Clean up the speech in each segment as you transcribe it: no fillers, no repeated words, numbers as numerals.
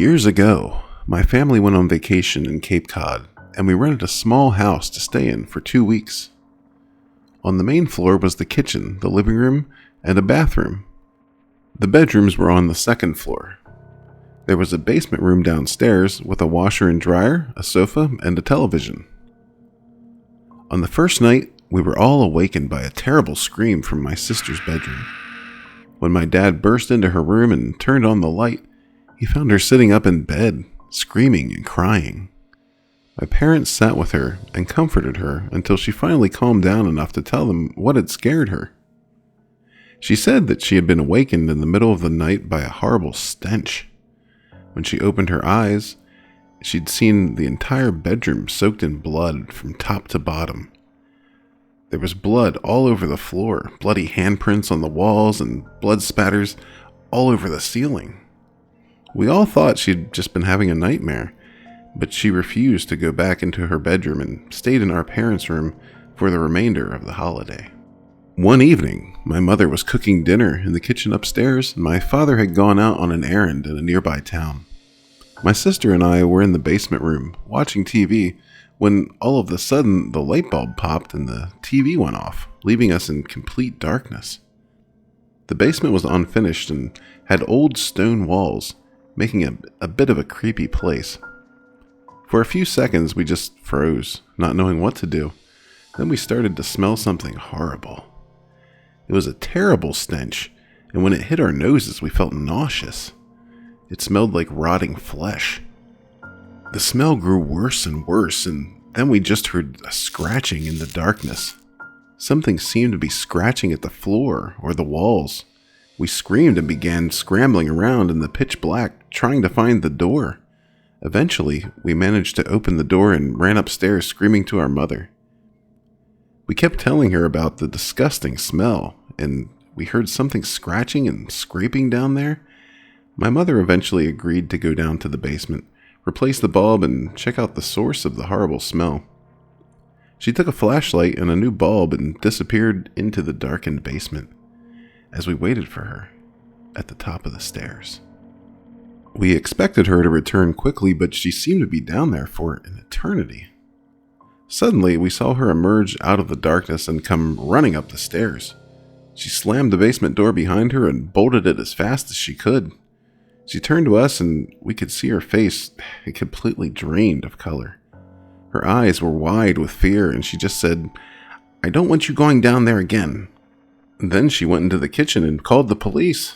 Years ago, my family went on vacation in Cape Cod, and we rented a small house to stay in for 2 weeks. On the main floor was the kitchen, the living room, and a bathroom. The bedrooms were on the second floor. There was a basement room downstairs with a washer and dryer, a sofa, and a television. On the first night, we were all awakened by a terrible scream from my sister's bedroom. When my dad burst into her room and turned on the light, he found her sitting up in bed, screaming and crying. My parents sat with her and comforted her until she finally calmed down enough to tell them what had scared her. She said that she had been awakened in the middle of the night by a horrible stench. When she opened her eyes, she'd seen the entire bedroom soaked in blood from top to bottom. There was blood all over the floor, bloody handprints on the walls, and blood spatters all over the ceiling. We all thought she'd just been having a nightmare, but she refused to go back into her bedroom and stayed in our parents' room for the remainder of the holiday. One evening, my mother was cooking dinner in the kitchen upstairs, and my father had gone out on an errand in a nearby town. My sister and I were in the basement room watching TV when all of a sudden the light bulb popped and the TV went off, leaving us in complete darkness. The basement was unfinished and had old stone walls, making a bit of a creepy place. For a few seconds we just froze, not knowing what to do. Then we started to smell something horrible. It was a terrible stench, and when it hit our noses we felt nauseous. It smelled like rotting flesh. The smell grew worse and worse, and then we just heard a scratching in the darkness. Something seemed to be scratching at the floor or the walls. We screamed and began scrambling around in the pitch black, trying to find the door. Eventually, we managed to open the door and ran upstairs screaming to our mother. We kept telling her about the disgusting smell, and we heard something scratching and scraping down there. My mother eventually agreed to go down to the basement, replace the bulb, and check out the source of the horrible smell. She took a flashlight and a new bulb and disappeared into the darkened basement as we waited for her at the top of the stairs. We expected her to return quickly, but she seemed to be down there for an eternity. Suddenly, we saw her emerge out of the darkness and come running up the stairs. She slammed the basement door behind her and bolted it as fast as she could. She turned to us and we could see her face completely drained of color. Her eyes were wide with fear and she just said, "I don't want you going down there again." Then she went into the kitchen and called the police.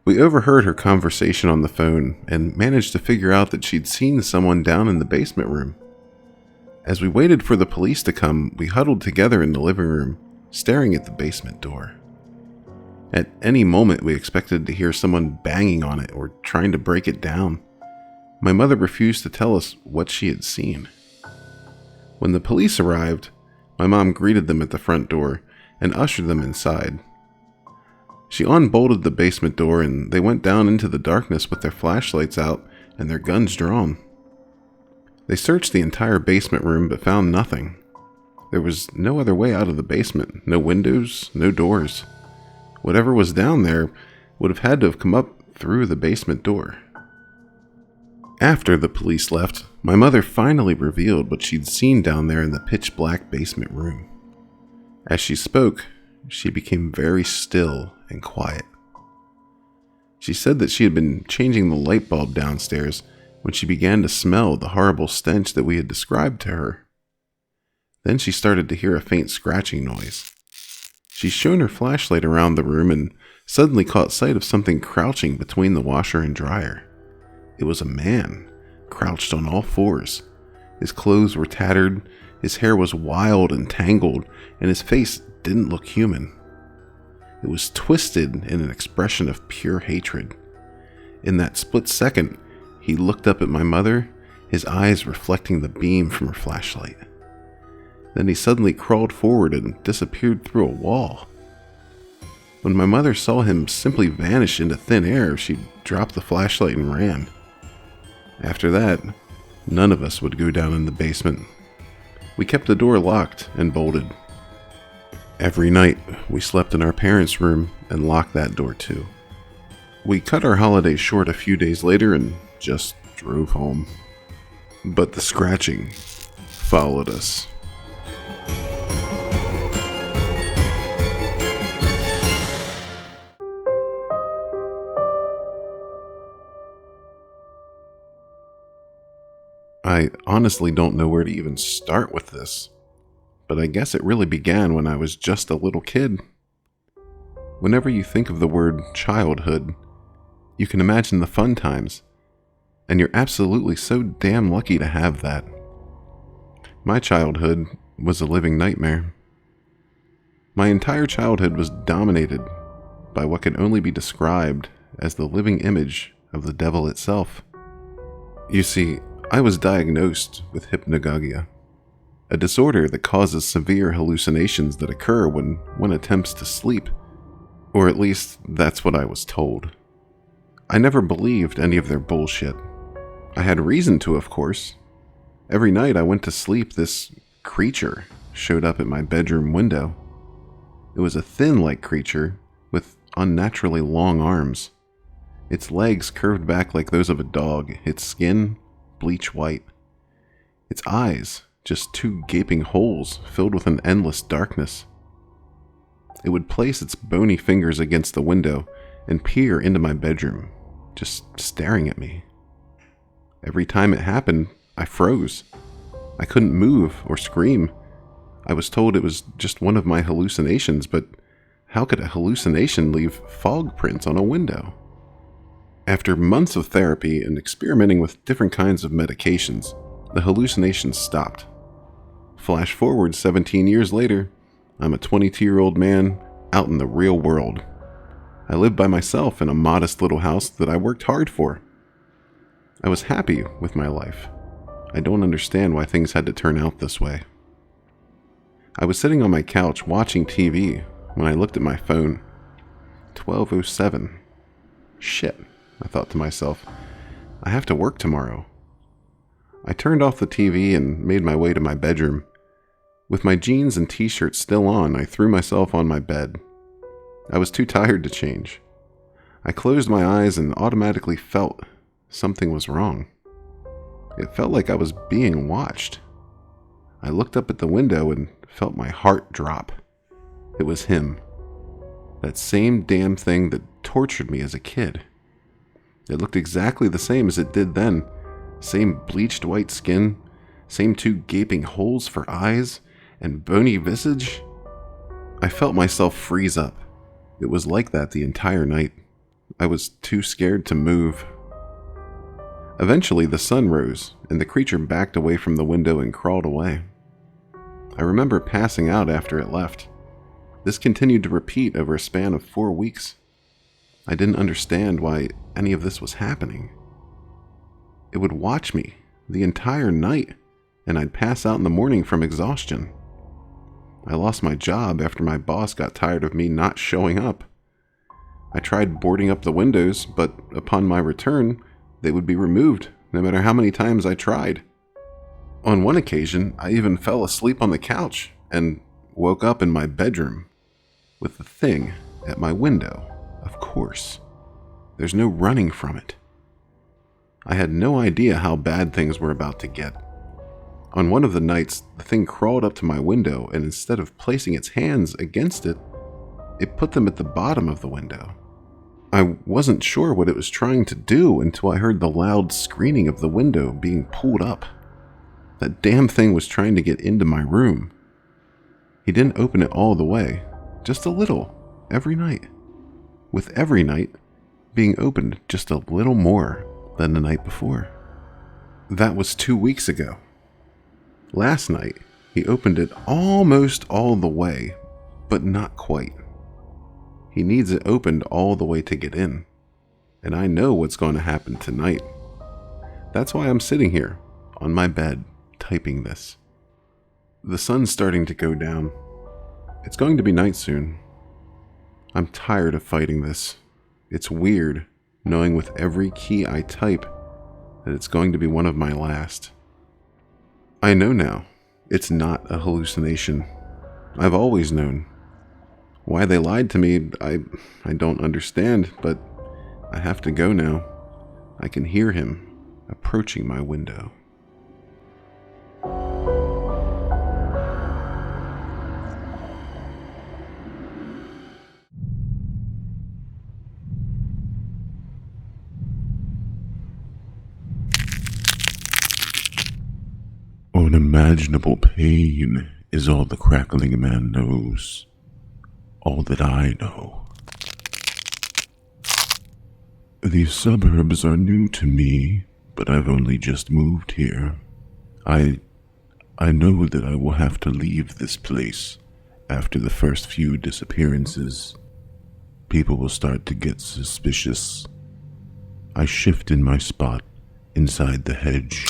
We overheard her conversation on the phone and managed to figure out that she'd seen someone down in the basement room. As we waited for the police to come, we huddled together in the living room, staring at the basement door. At any moment, we expected to hear someone banging on it or trying to break it down. My mother refused to tell us what she had seen. When the police arrived, my mom greeted them at the front door and ushered them inside. She unbolted the basement door and they went down into the darkness with their flashlights out and their guns drawn. They searched the entire basement room but found nothing. There was no other way out of the basement, no windows, no doors. Whatever was down there would have had to have come up through the basement door. After the police left, my mother finally revealed what she'd seen down there in the pitch black basement room. As she spoke, she became very still and quiet. She said that she had been changing the light bulb downstairs when she began to smell the horrible stench that we had described to her. Then she started to hear a faint scratching noise. She shone her flashlight around the room and suddenly caught sight of something crouching between the washer and dryer. It was a man, crouched on all fours. His clothes were tattered, his hair was wild and tangled, and his face didn't look human. It was twisted in an expression of pure hatred. In that split second, he looked up at my mother, his eyes reflecting the beam from her flashlight. Then he suddenly crawled forward and disappeared through a wall. When my mother saw him simply vanish into thin air, she dropped the flashlight and ran. After that, none of us would go down in the basement. We kept the door locked and bolted. Every night, we slept in our parents' room and locked that door too. We cut our holiday short a few days later and just drove home. But the scratching followed us. I honestly don't know where to even start with this, but I guess it really began when I was just a little kid. Whenever you think of the word childhood, you can imagine the fun times, and you're absolutely so damn lucky to have that. My childhood was a living nightmare. My entire childhood was dominated by what can only be described as the living image of the devil itself. You see, I was diagnosed with hypnagogia, a disorder that causes severe hallucinations that occur when one attempts to sleep, or at least that's what I was told. I never believed any of their bullshit. I had reason to, of course. Every night I went to sleep, this creature showed up at my bedroom window. It was a thin-like creature with unnaturally long arms. Its legs curved back like those of a dog, its skin bleach white. Its eyes just two gaping holes filled with an endless darkness. It would place its bony fingers against the window and peer into my bedroom, just staring at me. Every time it happened, I froze. I couldn't move or scream. I was told it was just one of my hallucinations, but how could a hallucination leave fog prints on a window? After months of therapy and experimenting with different kinds of medications, the hallucinations stopped. Flash forward 17 years later, I'm a 22-year-old man out in the real world. I live by myself in a modest little house that I worked hard for. I was happy with my life. I don't understand why things had to turn out this way. I was sitting on my couch watching TV when I looked at my phone. 12:07. Shit, I thought to myself. I have to work tomorrow. I turned off the TV and made my way to my bedroom. With my jeans and t-shirt still on, I threw myself on my bed. I was too tired to change. I closed my eyes and automatically felt something was wrong. It felt like I was being watched. I looked up at the window and felt my heart drop. It was him. That same damn thing that tortured me as a kid. It looked exactly the same as it did then. Same bleached white skin, same two gaping holes for eyes, and bony visage. I felt myself freeze up. It was like that the entire night. I was too scared to move. Eventually the sun rose, and the creature backed away from the window and crawled away. I remember passing out after it left. This continued to repeat over a span of 4 weeks. I didn't understand why any of this was happening. It would watch me the entire night, and I'd pass out in the morning from exhaustion. I lost my job after my boss got tired of me not showing up. I tried boarding up the windows, but upon my return, they would be removed, no matter how many times I tried. On one occasion, I even fell asleep on the couch and woke up in my bedroom with the thing at my window, of course. There's no running from it. I had no idea how bad things were about to get. On one of the nights, the thing crawled up to my window, and instead of placing its hands against it, it put them at the bottom of the window. I wasn't sure what it was trying to do until I heard the loud screaming of the window being pulled up. That damn thing was trying to get into my room. He didn't open it all the way, just a little, every night. With every night being opened just a little more than the night before. That was 2 weeks ago. Last night, he opened it almost all the way, but not quite. He needs it opened all the way to get in, and I know what's going to happen tonight. That's why I'm sitting here, on my bed, typing this. The sun's starting to go down. It's going to be night soon. I'm tired of fighting this. It's weird, knowing with every key I type that it's going to be one of my last. I know now, it's not a hallucination. I've always known. Why they lied to me, I don't understand, but I have to go now. I can hear him approaching my window. Unimaginable pain is all the Crackling Man knows. All that I know. These suburbs are new to me, but I've only just moved here. I know that I will have to leave this place after the first few disappearances. People will start to get suspicious. I shift in my spot inside the hedge.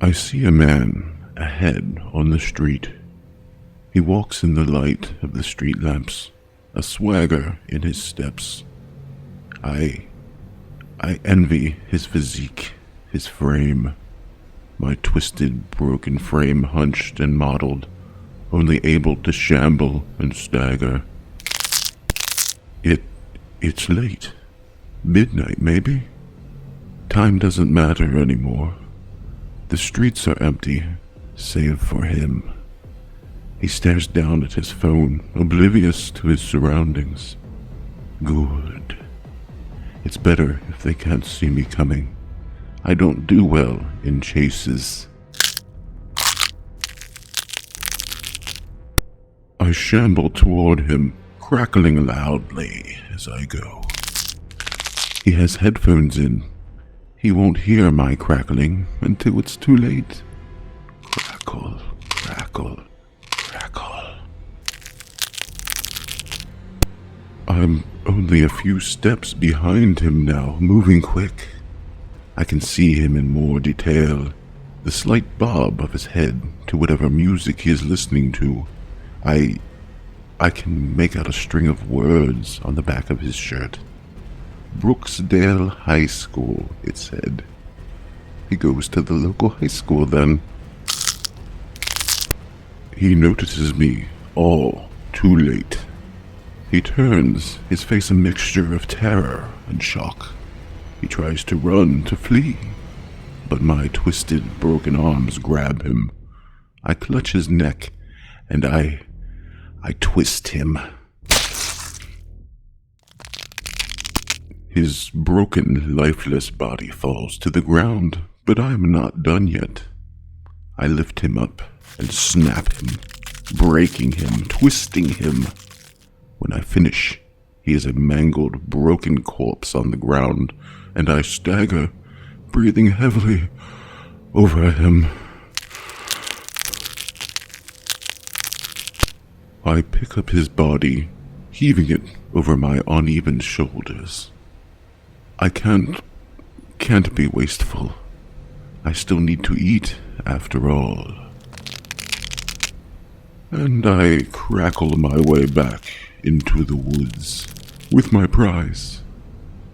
I see a man ahead on the street. He walks in the light of the street lamps, a swagger in his steps. I envy his physique, his frame, my twisted, broken frame hunched and mottled, only able to shamble and stagger. It's late. Midnight, maybe? Time doesn't matter anymore. The streets are empty, save for him. He stares down at his phone, oblivious to his surroundings. Good. It's better if they can't see me coming. I don't do well in chases. I shamble toward him, crackling loudly as I go. He has headphones in. He won't hear my crackling until it's too late. Crackle, crackle, crackle. I'm only a few steps behind him now, moving quick. I can see him in more detail, the slight bob of his head to whatever music he is listening to. I can make out a string of words on the back of his shirt. Brooksdale High School, it said. He goes to the local high school then. He notices me all too late. He turns, his face a mixture of terror and shock. He tries to run, to flee, but my twisted, broken arms grab him. I clutch his neck, and I twist him. His broken, lifeless body falls to the ground, but I am not done yet. I lift him up and snap him, breaking him, twisting him. When I finish, he is a mangled, broken corpse on the ground, and I stagger, breathing heavily over him. I pick up his body, heaving it over my uneven shoulders. I can't be wasteful. I still need to eat, after all. And I crackle my way back into the woods with my prize.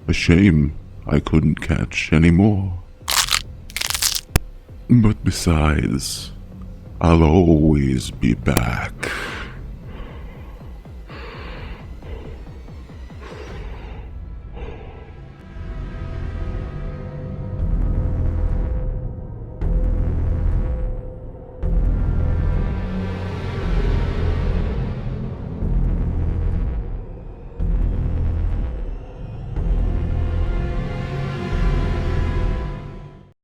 A shame I couldn't catch any more. But besides, I'll always be back.